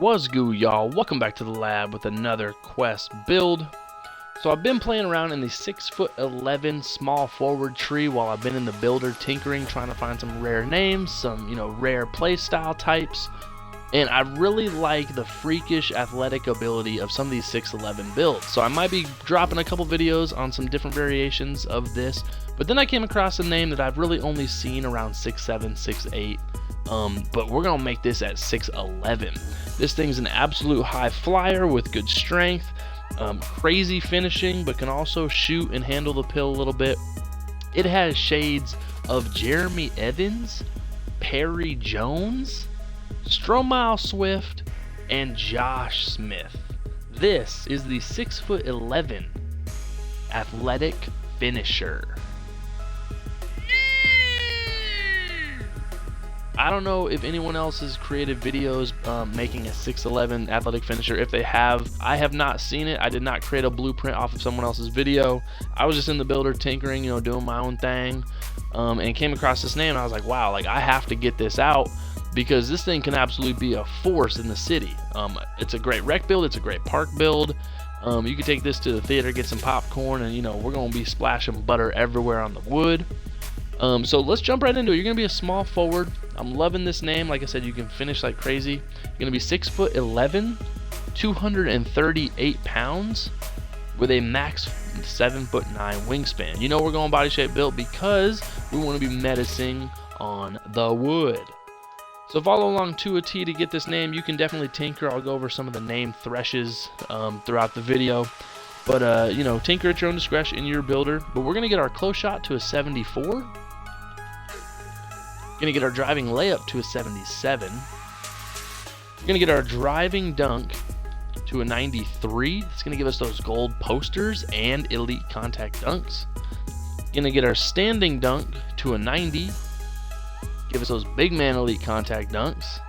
What's good, y'all? Welcome back to the lab with another quest build. So I've been playing around in the 6'11" small forward tree while I've been in the builder tinkering, trying to find some rare names, some rare playstyle types, and I really like the freakish athletic ability of some of these 6'11" builds. So I might be dropping a couple videos on some different variations of this, but then I came across a name that I've really only seen around 6'7", 6'8". But we're gonna make this at 6'11". This thing's an absolute high flyer with good strength, crazy finishing, but can also shoot and handle the pill a little bit. It has shades of Jeremy Evans, Perry Jones, Stromile Swift, and Josh Smith. This is the 6'11" athletic finisher. I don't know if anyone else has created videos making a 6'11" athletic finisher. If they have, I have not seen it. I did not create a blueprint off of someone else's video. I was just in the builder tinkering, doing my own thing, and came across this name, and I was like, wow, I have to get this out because this thing can absolutely be a force in the city. It's a great rec build. It's a great park build. You can take this to the theater, get some popcorn, and we're going to be splashing butter everywhere on the wood. So let's jump right into it. You're going to be a small forward. I'm loving this name. Like I said, you can finish like crazy. You're going to be 6'11", 238 pounds with a max 7'9" wingspan. We're going body shape built because we want to be menacing on the wood. So follow along to a T to get this name. You can definitely tinker. I'll go over some of the name threshes throughout the video. But, tinker at your own discretion in your builder. But we're going to get our close shot to a 74. Going to get our driving layup to a 77. We're going to get our driving dunk to a 93. It's going to give us those gold posters and elite contact dunks. Going to get our standing dunk to a 90. Give us those big man elite contact dunks.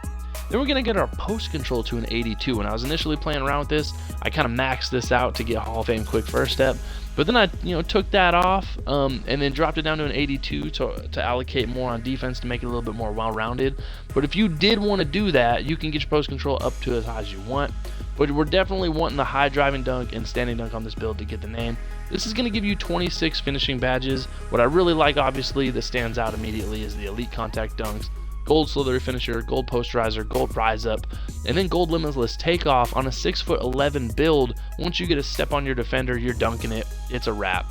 Then we're going to get our post control to an 82. When I was initially playing around with this, I kind of maxed this out to get Hall of Fame quick first step. But then I took that off and then dropped it down to an 82 to allocate more on defense to make it a little bit more well-rounded. But if you did want to do that, you can get your post control up to as high as you want. But we're definitely wanting the high driving dunk and standing dunk on this build to get the name. This is going to give you 26 finishing badges. What I really like, obviously, that stands out immediately is the elite contact dunks, gold slithery finisher, gold posterizer, gold rise up, and then gold limitless takeoff on a 6'11" build. Once you get a step on your defender, you're dunking it. It's a wrap.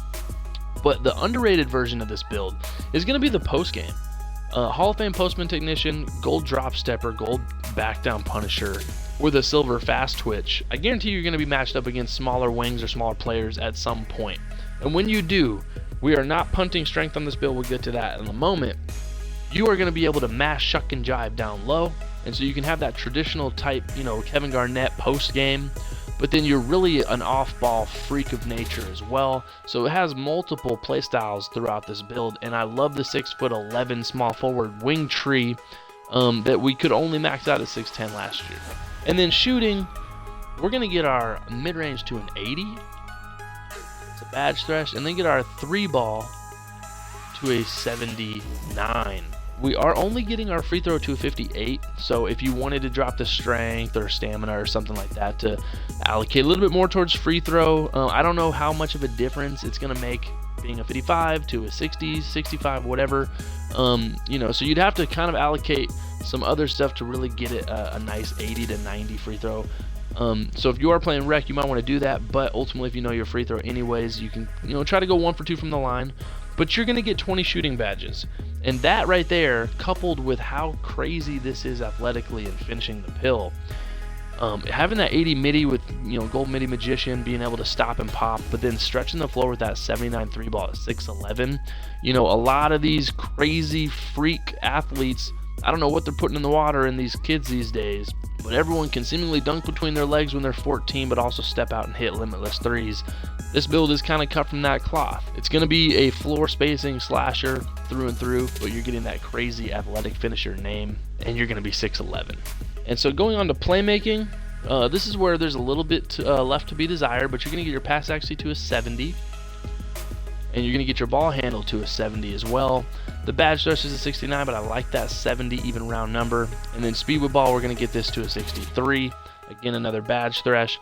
But the underrated version of this build is going to be the post game. Hall of Fame postman technician, gold drop stepper, gold back down punisher, with a silver fast twitch. I guarantee you're going to be matched up against smaller wings or smaller players at some point. And when you do, we are not punting strength on this build. We'll get to that in a moment. You are going to be able to mash, shuck, and jive down low, and so you can have that traditional type, Kevin Garnett post game, but then you're really an off-ball freak of nature as well. So it has multiple play styles throughout this build, and I love the 6'11" small forward wing tree that we could only max out at 6'10" last year. And then shooting, we're going to get our mid-range to an 80. It's a badge thresh, and then get our 3-ball to a 79. We are only getting our free throw to a 58, so if you wanted to drop the strength or stamina or something like that to allocate a little bit more towards free throw, I don't know how much of a difference it's going to make being a 55 to a 60, 65, whatever. So you'd have to kind of allocate some other stuff to really get it a nice 80 to 90 free throw. So if you are playing rec, you might want to do that, but ultimately if you know your free throw anyways, you can try to go 1 for 2 from the line. But you're going to get 20 shooting badges. And that right there, coupled with how crazy this is athletically and finishing the pill, having that 80 midi with gold midi magician, being able to stop and pop, but then stretching the floor with that 79 3-ball at 6'11", a lot of these crazy freak athletes, I don't know what they're putting in the water in these kids these days, but everyone can seemingly dunk between their legs when they're 14, but also step out and hit limitless threes. This build is kind of cut from that cloth. It's going to be a floor spacing slasher through and through, but you're getting that crazy athletic finisher name, and you're going to be 6'11". And so going on to playmaking, this is where there's a little bit left to be desired, but you're going to get your pass accuracy to a 70, and you're going to get your ball handle to a 70 as well. The badge thresh is a 69, but I like that 70 even round number. And then speed with ball, we're going to get this to a 63. Again, another badge thresh.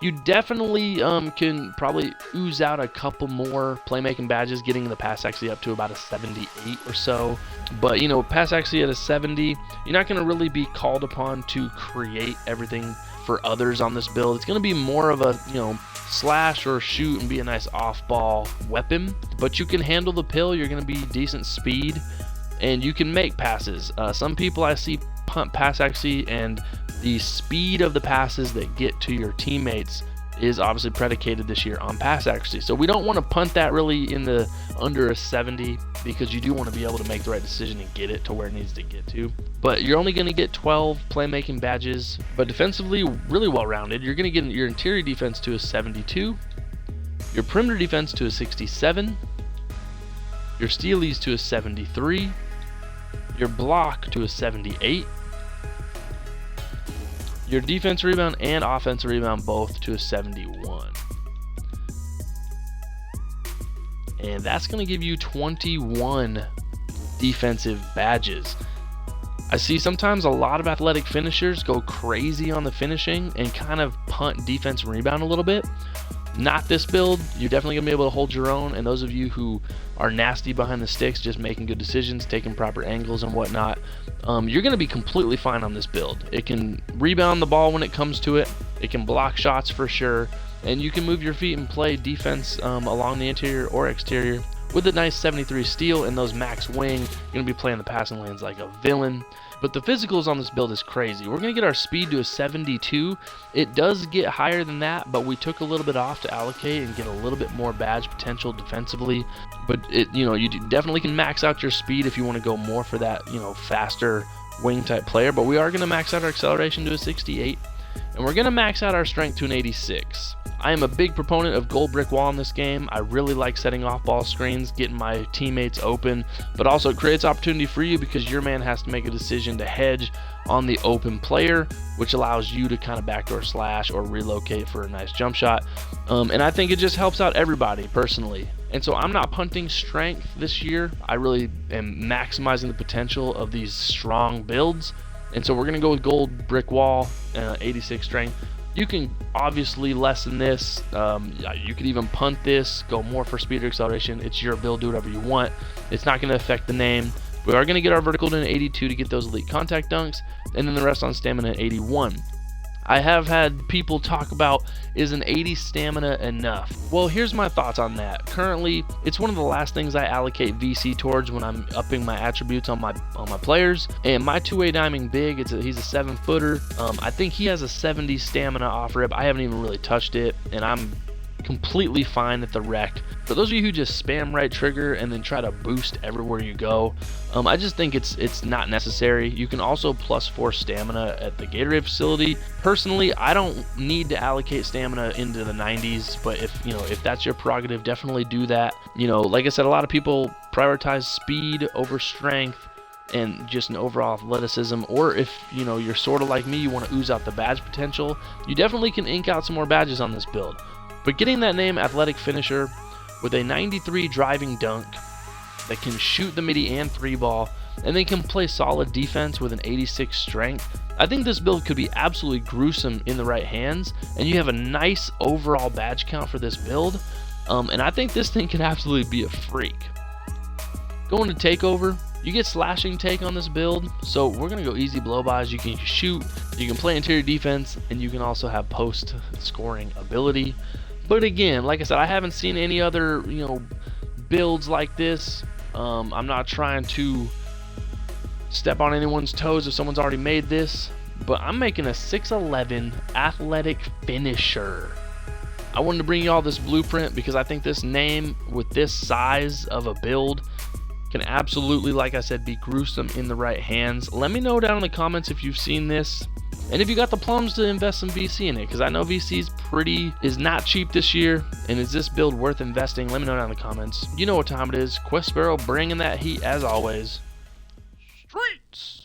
You definitely can probably ooze out a couple more playmaking badges, getting the pass accuracy up to about a 78 or so. But, you know, pass accuracy at a 70, you're not going to really be called upon to create everything for others on this build. It's going to be more of a, you know, slash or shoot and be a nice off-ball weapon. But you can handle the pill. You're going to be decent speed, and you can make passes. Some people I see punt pass accuracy, and the speed of the passes that get to your teammates is obviously predicated this year on pass accuracy. So we don't want to punt that really in the under a 70, because you do want to be able to make the right decision and get it to where it needs to get to. But you're only going to get 12 playmaking badges, but defensively really well rounded. You're going to get your interior defense to a 72, your perimeter defense to a 67, your stealies to a 73, your block to a 78, your defense rebound and offensive rebound both to a 71. And that's going to give you 21 defensive badges. I see sometimes a lot of athletic finishers go crazy on the finishing and kind of punt defense and rebound a little bit. Not this build. You're definitely going to be able to hold your own, and those of you who are nasty behind the sticks, just making good decisions, taking proper angles and whatnot, you're going to be completely fine on this build. It can rebound the ball when it comes to it. It can block shots for sure, and you can move your feet and play defense along the interior or exterior. With a nice 73 steal and those max wing, you're going to be playing the passing lanes like a villain. But the physicals on this build is crazy. We're going to get our speed to a 72. It does get higher than that, but we took a little bit off to allocate and get a little bit more badge potential defensively. But you definitely can max out your speed if you want to go more for that, faster wing type player. But we are going to max out our acceleration to a 68, and we're going to max out our strength to an 86. I am a big proponent of gold brick wall in this game. I really like setting off ball screens, getting my teammates open, but also it creates opportunity for you because your man has to make a decision to hedge on the open player, which allows you to kind of backdoor slash or relocate for a nice jump shot. And I think it just helps out everybody personally. And so I'm not punting strength this year. I really am maximizing the potential of these strong builds. And so we're going to go with gold brick wall, 86 strength. You can obviously lessen this. You could even punt this, go more for speed or acceleration. It's your build, do whatever you want. It's not going to affect the name. We are going to get our vertical to an 82 to get those elite contact dunks, and then the rest on stamina at 81. I have had people talk about, is an 80 stamina enough? Well, here's my thoughts on that. Currently, it's one of the last things I allocate VC towards when I'm upping my attributes on my players. And my two-way diming big, he's a 7-footer. I think he has a 70 stamina off rip. I haven't even really touched it, and I'm completely fine at the rec. For those of you who just spam right trigger and then try to boost everywhere you go, I just think it's not necessary. You can also +4 stamina at the Gatorade facility. Personally, I don't need to allocate stamina into the 90s, but if that's your prerogative, definitely do that. Like I said, a lot of people prioritize speed over strength and just an overall athleticism, or if you're sort of like me, you want to ooze out the badge potential, you definitely can ink out some more badges on this build. But getting that name athletic finisher with a 93 driving dunk that can shoot the midi and 3-ball, and then can play solid defense with an 86 strength, I think this build could be absolutely gruesome in the right hands, and you have a nice overall badge count for this build, and I think this thing can absolutely be a freak. Going to takeover, you get slashing take on this build, so we're going to go easy blow-bys. You can shoot, you can play interior defense, and you can also have post scoring ability. But again, like I said, I haven't seen any other builds like this. I'm not trying to step on anyone's toes if someone's already made this, but I'm making a 6'11 athletic finisher. I wanted to bring you all this blueprint because I think this name with this size of a build can absolutely, like I said, be gruesome in the right hands. Let me know down in the comments if you've seen this, and if you got the plums to invest some VC in it, because I know VC is not cheap this year. And is this build worth investing? Let me know down in the comments. You know what time it is. Quest Sparrow bringing that heat as always. Streets.